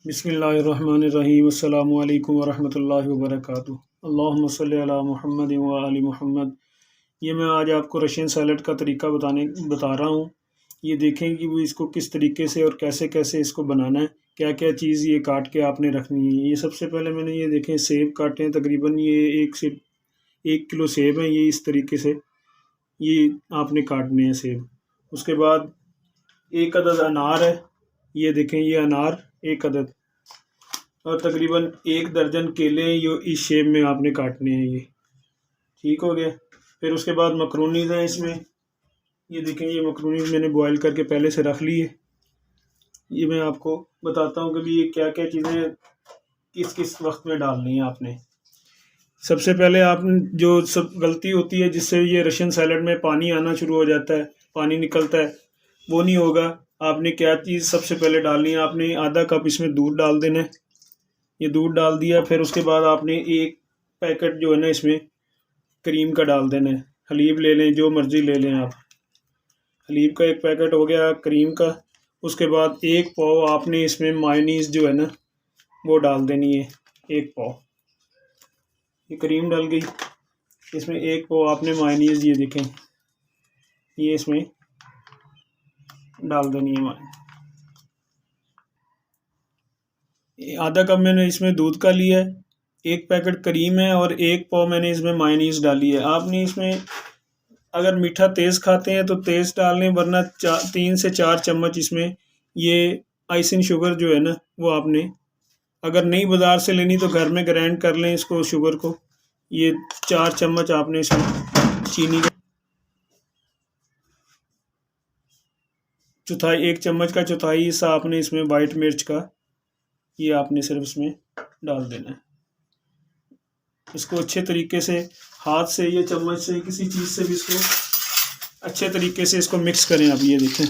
बिस्मिल्लाहिर्रहमानिर्रहीम अस्सलामु अलैकुम वरहमतुल्लाहि वबरकातुहू अल्लाहुम्मा सल्लि अला मुहम्मद व आलि मुहम्मद। ये मैं आज आपको रशियन सैलड का तरीका बता रहा हूँ। ये देखें कि वो इसको किस तरीके से और कैसे कैसे इसको बनाना है, क्या क्या चीज़ ये काट के आपने रखनी है। ये सबसे पहले मैंने ये देखें सेब काटे हैं, तकरीबन ये 1 किलो सेब हैं। ये इस तरीके से ये आपने काटने हैं सेब। उसके बाद 1 अदद अनार है, ये देखें ये अनार 1 अदद, और तकरीबन 1 दर्जन केले ये इस शेप में आपने काटने हैं। ये ठीक हो गया। फिर उसके बाद मकरूनीज़ हैं इसमें, ये देखें ये मकरूनीज़ मैंने बॉयल करके पहले से रख ली है। ये मैं आपको बताता हूँ कि भी ये क्या क्या चीज़ें किस किस वक्त में डालनी है आपने। सबसे पहले आपने जो सब गलती होती है जिससे ये रशियन सैलड में पानी आना शुरू हो जाता है, पानी निकलता है, वो नहीं होगा। आपने क्या चीज़ सबसे पहले डालनी है, आपने आधा कप इसमें दूध डाल देना है। ये दूध डाल दिया। फिर उसके बाद आपने 1 पैकेट जो है ना इसमें क्रीम का डाल देना है। हलीब ले लें, जो मर्ज़ी ले लें आप। हलीब का 1 पैकेट हो गया, क्रीम का। उसके बाद 1 पाव आपने इसमें मायोनीज़ जो है ना वो डाल देनी है, 1 पाव। ये क्रीम डल गई, इसमें 1 पाव आपने मायोनीज़ ये देखें ये इसमें डाल देनी है। आधा कप मैंने इसमें दूध का लिया है, 1 पैकेट क्रीम है और 1 पाव मैंने इसमें मायोनीज़ डाली है। आपने इसमें अगर मीठा तेज़ खाते हैं तो तेज़ डाल लें, वरना 3 से 4 चम्मच इसमें ये आइसिंग शुगर जो है ना वो आपने, अगर नहीं बाज़ार से लेनी तो घर में ग्राइंड कर लें इसको, शुगर को। ये 4 चम्मच आपने इसमें चीनी का चौथाई, 1 चम्मच का चौथाई हिस्सा आपने इसमें वाइट मिर्च का ये आपने सिर्फ इसमें डाल देना है। इसको अच्छे तरीके से हाथ से या चम्मच से किसी चीज़ से भी इसको अच्छे तरीके से इसको मिक्स करें। अब ये देखें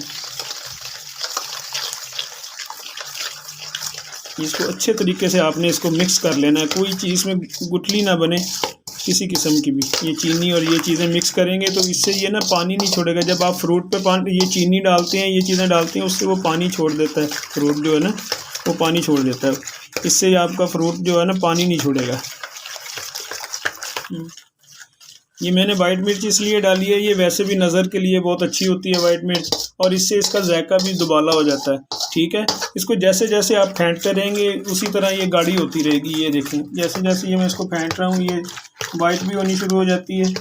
इसको अच्छे तरीके से आपने इसको मिक्स कर लेना है, कोई चीज़ में गुठली ना बने किसी किस्म की भी। ये चीनी और ये चीज़ें मिक्स करेंगे तो इससे ये ना पानी नहीं छोड़ेगा। जब आप फ्रूट पे पानी ये चीनी डालते हैं, ये चीज़ें डालते हैं, उससे वो पानी छोड़ देता है। फ्रूट जो है ना वो पानी छोड़ देता है, इससे आपका फ्रूट जो है ना पानी नहीं छोड़ेगा। ये मैंने वाइट मिर्च इसलिए डाली है, ये वैसे भी नज़र के लिए बहुत अच्छी होती है वाइट मिर्च, और इससे इसका जायका भी दुबाला हो जाता है। ठीक है, इसको जैसे जैसे आप फेंटते रहेंगे उसी तरह ये गाढ़ी होती रहेगी। ये देखें जैसे जैसे ये मैं इसको फेंट रहा हूँ ये वाइट भी होनी शुरू हो जाती है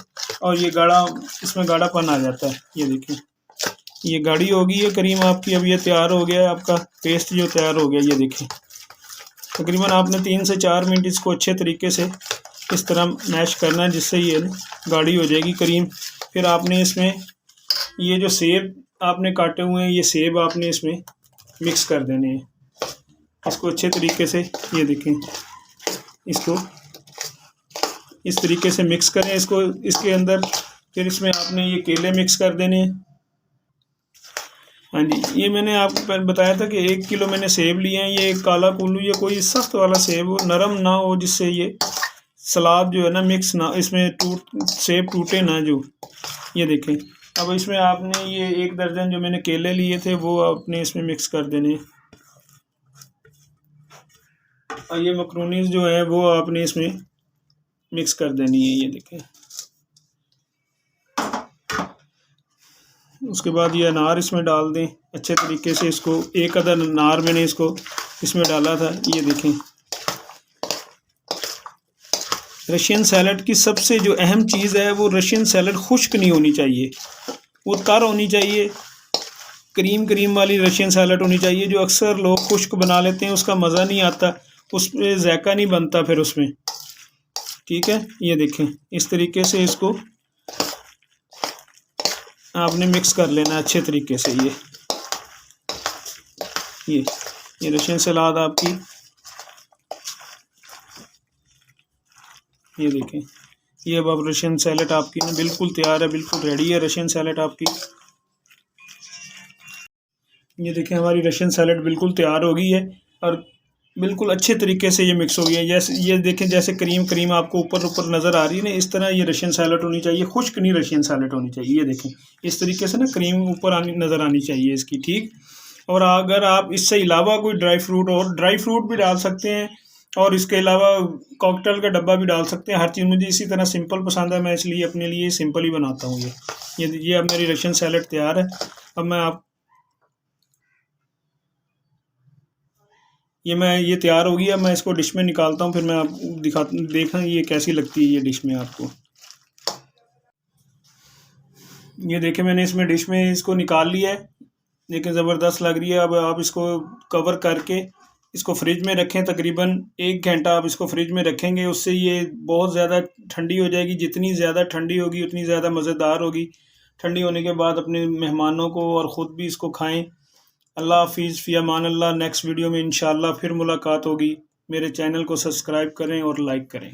और ये गाढ़ा, इसमें गाढ़ापन आ जाता है। ये देखें ये गाढ़ी होगी ये क्रीम आपकी। अब ये तैयार हो गया है, आपका पेस्ट जो तैयार हो गया। ये देखें तकरीबन आपने 3 से 4 मिनट इसको अच्छे तरीके से इस तरह मैश करना है जिससे ये गाढ़ी हो जाएगी क्रीम। फिर आपने इसमें ये जो सेब आपने काटे हुए हैं, ये सेब आपने इसमें मिक्स कर देने हैं। इसको अच्छे तरीके से ये देखें इसको इस तरीके से मिक्स करें इसको इसके अंदर। फिर इसमें आपने ये केले मिक्स कर देने हैं। हाँ जी, ये मैंने आपको बताया था कि 1 किलो मैंने सेब लिए हैं। ये काला कुल्लू, ये कोई सख्त वाला सेब हो, नरम ना हो, जिससे ये सलाद जो है ना मिक्स ना, इसमें सेब टूटे ना जो। ये देखें अब इसमें आपने ये 1 दर्जन जो मैंने केले लिए थे वो आपने इसमें मिक्स कर देने। और ये मकरूनीज़ जो है वो आपने इसमें मिक्स कर देनी है। ये देखें उसके बाद ये अनार इसमें डाल दें अच्छे तरीके से। इसको 1 अदद अनार मैंने इसको इसमें डाला था। ये देखें रशियन सैलड की सबसे जो अहम चीज़ है वो रशियन सैलड खुश्क नहीं होनी चाहिए, वो तर होनी चाहिए। क्रीम क्रीम वाली रशियन सैलड होनी चाहिए। जो अक्सर लोग खुश्क बना लेते हैं उसका मज़ा नहीं आता, उसमें जायका नहीं बनता फिर उसमें। ठीक है, ये देखें इस तरीके से इसको आपने मिक्स कर लेना अच्छे तरीके से। ये रशियन सलाद आपकी, ये देखें ये अब रशियन सैलड आपकी ना बिल्कुल तैयार है, बिल्कुल रेडी है रशियन सैलड आपकी। ये देखें हमारी रशियन सैलड बिल्कुल तैयार हो गई है और बिल्कुल अच्छे तरीके से ये मिक्स हो गया है। जैसे ये देखें जैसे क्रीम आपको ऊपर ऊपर नज़र आ रही है ना, इस तरह ये रशियन सैलड होनी चाहिए, खुश्क नहीं रशियन सैलड होनी चाहिए। ये देखें इस तरीके से ना क्रीम ऊपर नज़र आनी चाहिए इसकी। ठीक, और अगर आप इससे अलावा कोई ड्राई फ्रूट भी डाल सकते हैं, और इसके अलावा कॉकटेल का डब्बा भी डाल सकते हैं। हर चीज़ मुझे इसी तरह सिंपल पसंद है, मैं इसलिए अपने लिए सिंपल ही बनाता हूँ। ये अब मेरी रशियन सैलेड तैयार है। अब ये तैयार होगी। अब मैं इसको डिश में निकालता हूँ, फिर मैं आप देखा ये कैसी लगती है ये डिश में आपको। ये देखें, मैंने इसमें डिश में इसको निकाल लिया है, लेकिन ज़बरदस्त लग रही है। अब आप इसको कवर करके इसको फ्रिज में रखें। तकरीबन 1 घंटा आप इसको फ्रिज में रखेंगे, उससे ये बहुत ज़्यादा ठंडी हो जाएगी। जितनी ज़्यादा ठंडी होगी उतनी ज़्यादा मज़ेदार होगी। ठंडी होने के बाद अपने मेहमानों को और ख़ुद भी इसको खाएं। अल्लाह हाफिज़, फ़ी अमान अल्लाह। नेक्स्ट वीडियो में इंशाअल्लाह फिर मुलाकात होगी। मेरे चैनल को सब्सक्राइब करें और लाइक करें।